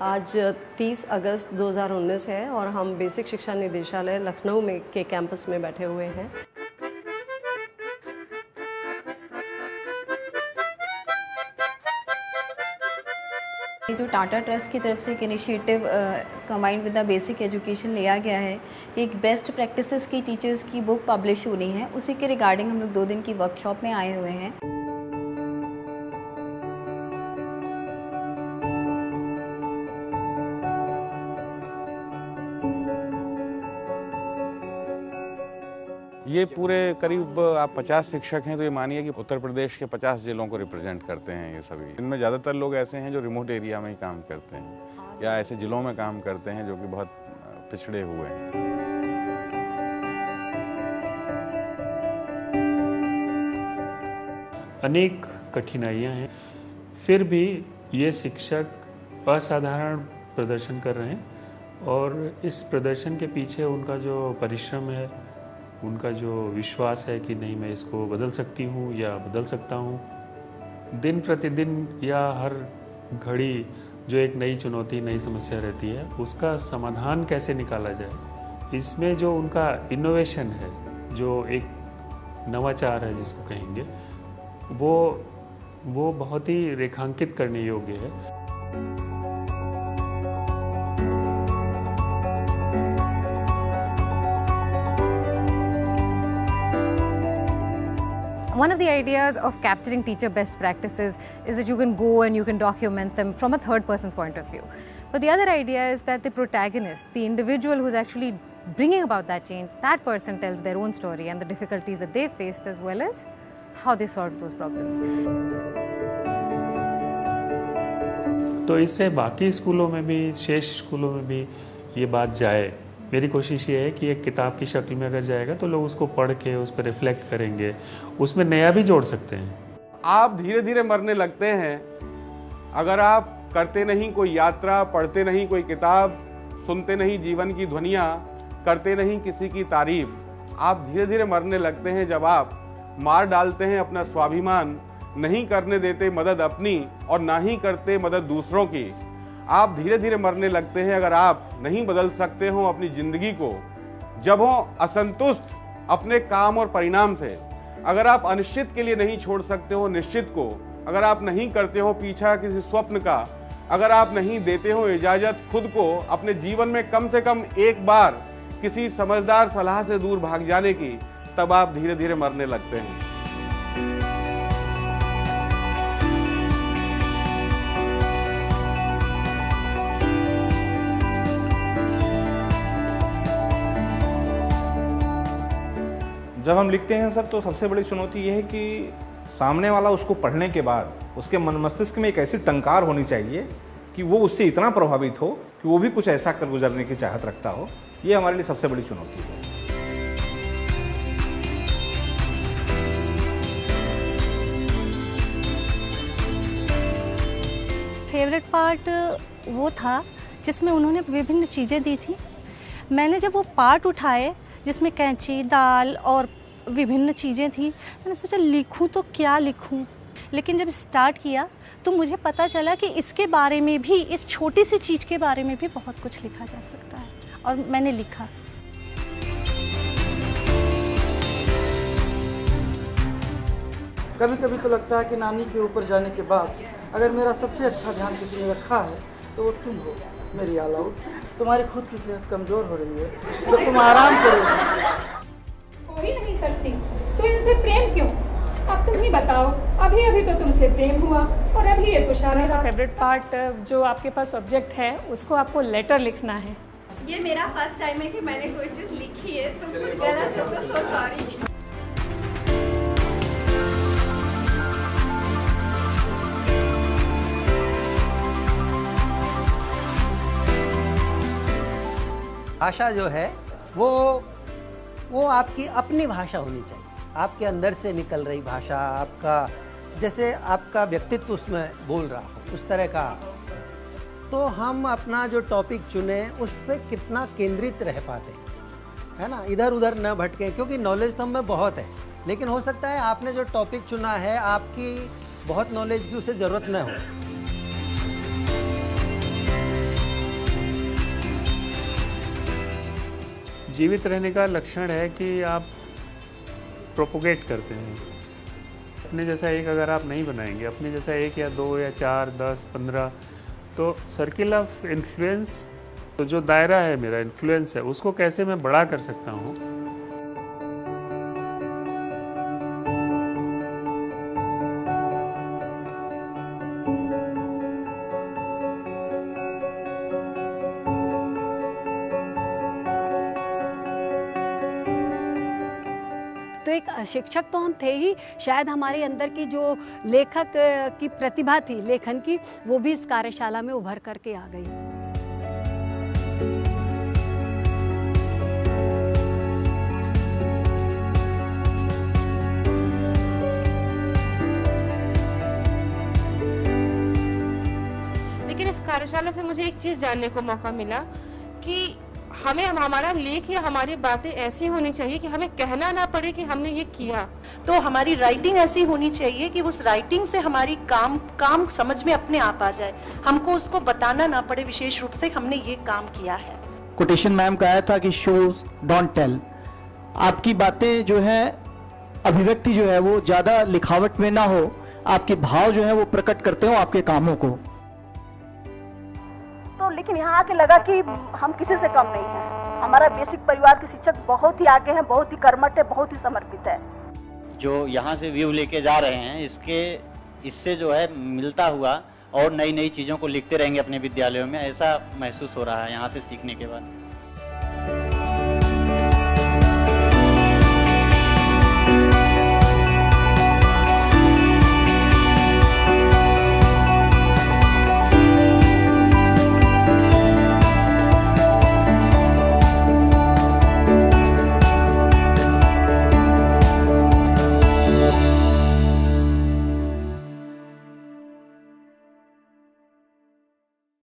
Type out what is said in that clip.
आज 30 अगस्त 2019 है और हम बेसिक शिक्षा निदेशालय लखनऊ में के कैंपस में बैठे हुए हैं। जो टाटा ट्रस्ट की तरफ से एक initiative combined with the basic education लिया गया है, एक बेस्ट प्रैक्टिसेस की टीचर्स की बुक पब्लिश होनी है, उसी के रिगार्डिंग हम लोग 2 दिन की वर्कशॉप में आए हुए हैं। ये पूरे करीब आप 50 शिक्षक हैं तो ये मानिए कि उत्तर प्रदेश के 50 जिलों को रिप्रेजेंट करते हैं ये सभी। इनमें ज़्यादातर लोग ऐसे हैं जो रिमोट एरिया में ही काम करते हैं या ऐसे जिलों में काम करते हैं जो कि बहुत पिछड़े हुए हैं। अनेक कठिनाइयां हैं, फिर भी ये शिक्षक असाधारण प्रदर्शन कर रहे हैं और इस प्रदर्शन के पीछे उनका जो परिश्रम है, उनका जो विश्वास है कि नहीं मैं इसको बदल सकती हूँ या बदल सकता हूँ, दिन प्रतिदिन या हर घड़ी जो एक नई चुनौती, नई समस्या रहती है, उसका समाधान कैसे निकाला जाए, इसमें जो उनका इनोवेशन है, जो एक नवाचार है जिसको कहेंगे, वो बहुत ही रेखांकित करने योग्य है। One of the ideas of capturing teacher best practices is that you can go and you can document them from a third person's point of view. But the other idea is that the protagonist, the individual who's actually bringing about that change, that person tells their own story and the difficulties that they faced as well as how they solved those problems. तो इससे बाकी स्कूलों में भी, शेष स्कूलों में भी ये बात जाए। मेरी कोशिश ये है कि एक किताब की शक्ल में अगर जाएगा तो लोग उसको पढ़ के उस पर रिफ्लेक्ट करेंगे, उसमें नया भी जोड़ सकते हैं। आप धीरे धीरे मरने लगते हैं अगर आप करते नहीं कोई यात्रा, पढ़ते नहीं कोई किताब, सुनते नहीं जीवन की ध्वनियाँ, करते नहीं किसी की तारीफ। आप धीरे धीरे मरने लगते हैं जब आप मार डालते हैं अपना स्वाभिमान, नहीं करने देते मदद अपनी और ना ही करते मदद दूसरों की। आप धीरे धीरे मरने लगते हैं अगर आप नहीं बदल सकते हो अपनी जिंदगी को, जब हो असंतुष्ट अपने काम और परिणाम से, अगर आप अनिश्चित के लिए नहीं छोड़ सकते हो निश्चित को, अगर आप नहीं करते हो पीछा किसी स्वप्न का, अगर आप नहीं देते हो इजाजत खुद को अपने जीवन में कम से कम एक बार किसी समझदार सलाह से दूर भाग जाने की, तब आप धीरे धीरे मरने लगते हैं। जब हम लिखते हैं सर, तो सबसे बड़ी चुनौती ये है कि सामने वाला उसको पढ़ने के बाद उसके मन मस्तिष्क में एक ऐसी टंकार होनी चाहिए कि वो उससे इतना प्रभावित हो कि वो भी कुछ ऐसा कर गुजरने की चाहत रखता हो। ये हमारे लिए सबसे बड़ी चुनौती है। फेवरेट पार्ट वो था जिसमें उन्होंने विभिन्न चीज़ें दी थी। मैंने जब वो पार्ट उठाए जिसमें कैंची, दाल और विभिन्न चीज़ें थी, मैंने सोचा लिखूं तो क्या लिखूं, लेकिन जब स्टार्ट किया तो मुझे पता चला कि इसके बारे में भी, इस छोटी सी चीज़ के बारे में भी बहुत कुछ लिखा जा सकता है, और मैंने लिखा। कभी कभी तो लगता है कि नानी के ऊपर जाने के बाद अगर मेरा सबसे अच्छा ध्यान किसी ने रखा है तो वो तुम हो मेरी ऑल आउट। तुम्हारी खुद की सेहत कमज़ोर हो रही है तो तुम आराम करोगे। हो ही नहीं सकती तो इनसे प्रेम क्यों? अब तुम ही बताओ। अभी अभी तो तुमसे प्रेम हुआ और अभी ये तुषार का फेवरेट पार्ट जो आपके पास सब्जेक्ट है उसको आपको लेटर लिखना है। ये मेरा फर्स्ट टाइम है कि मैंने कोई चीज़ लिखी है, तो कुछ गलत हो तो सो सॉरी। भाषा जो है वो आपकी अपनी भाषा होनी चाहिए, आपके अंदर से निकल रही भाषा, आपका जैसे आपका व्यक्तित्व उसमें बोल रहा हो उस तरह का। तो हम अपना जो टॉपिक चुने उस पर कितना केंद्रित रह पाते हैं, है ना, इधर उधर न भटके, क्योंकि नॉलेज तो हमें बहुत है, लेकिन हो सकता है आपने जो टॉपिक चुना है आपकी बहुत नॉलेज की उसे ज़रूरत न हो। जीवित रहने का लक्षण है कि आप प्रोपोगेट करते हैं। अपने जैसा एक अगर आप नहीं बनाएंगे, अपने जैसा 1 या 2 या 4, 10, 15, तो सर्किल ऑफ इन्फ्लुएंस, तो जो दायरा है मेरा इन्फ्लुएंस है, उसको कैसे मैं बड़ा कर सकता हूँ। तो एक शिक्षक तो हम थे ही, शायद हमारे अंदर की जो लेखक की प्रतिभा थी लेखन की, वो भी इस कार्यशाला में उभर करके आ गई। लेकिन इस कार्यशाला से मुझे एक चीज जानने को मौका मिला कि हमें हमारा लेख या हमारी बातें ऐसी होनी चाहिए कि हमें कहना ना पड़े कि हमने ये किया। तो हमारी राइटिंग ऐसी होनी चाहिए कि उस राइटिंग से हमारी काम समझ में अपने आप आ जाए, हमको उसको बताना ना पड़े विशेष रूप से हमने ये काम किया है। कोटेशन मैम का आया था कि शोज डोंट टेल। आपकी बातें जो है, अभिव्यक्ति जो है वो ज्यादा लिखावट में ना हो, आपके भाव जो है वो प्रकट करते हो आपके कामों को। तो लेकिन यहाँ आके लगा कि हम किसी से कम नहीं हैं। हमारा बेसिक परिवार के शिक्षक बहुत ही आगे हैं, बहुत ही कर्मठ है, बहुत ही समर्पित है। जो यहाँ से व्यू लेके जा रहे हैं, इससे जो है मिलता हुआ और नई नई चीज़ों को लिखते रहेंगे अपने विद्यालयों में, ऐसा महसूस हो रहा है यहाँ से सीखने के बाद।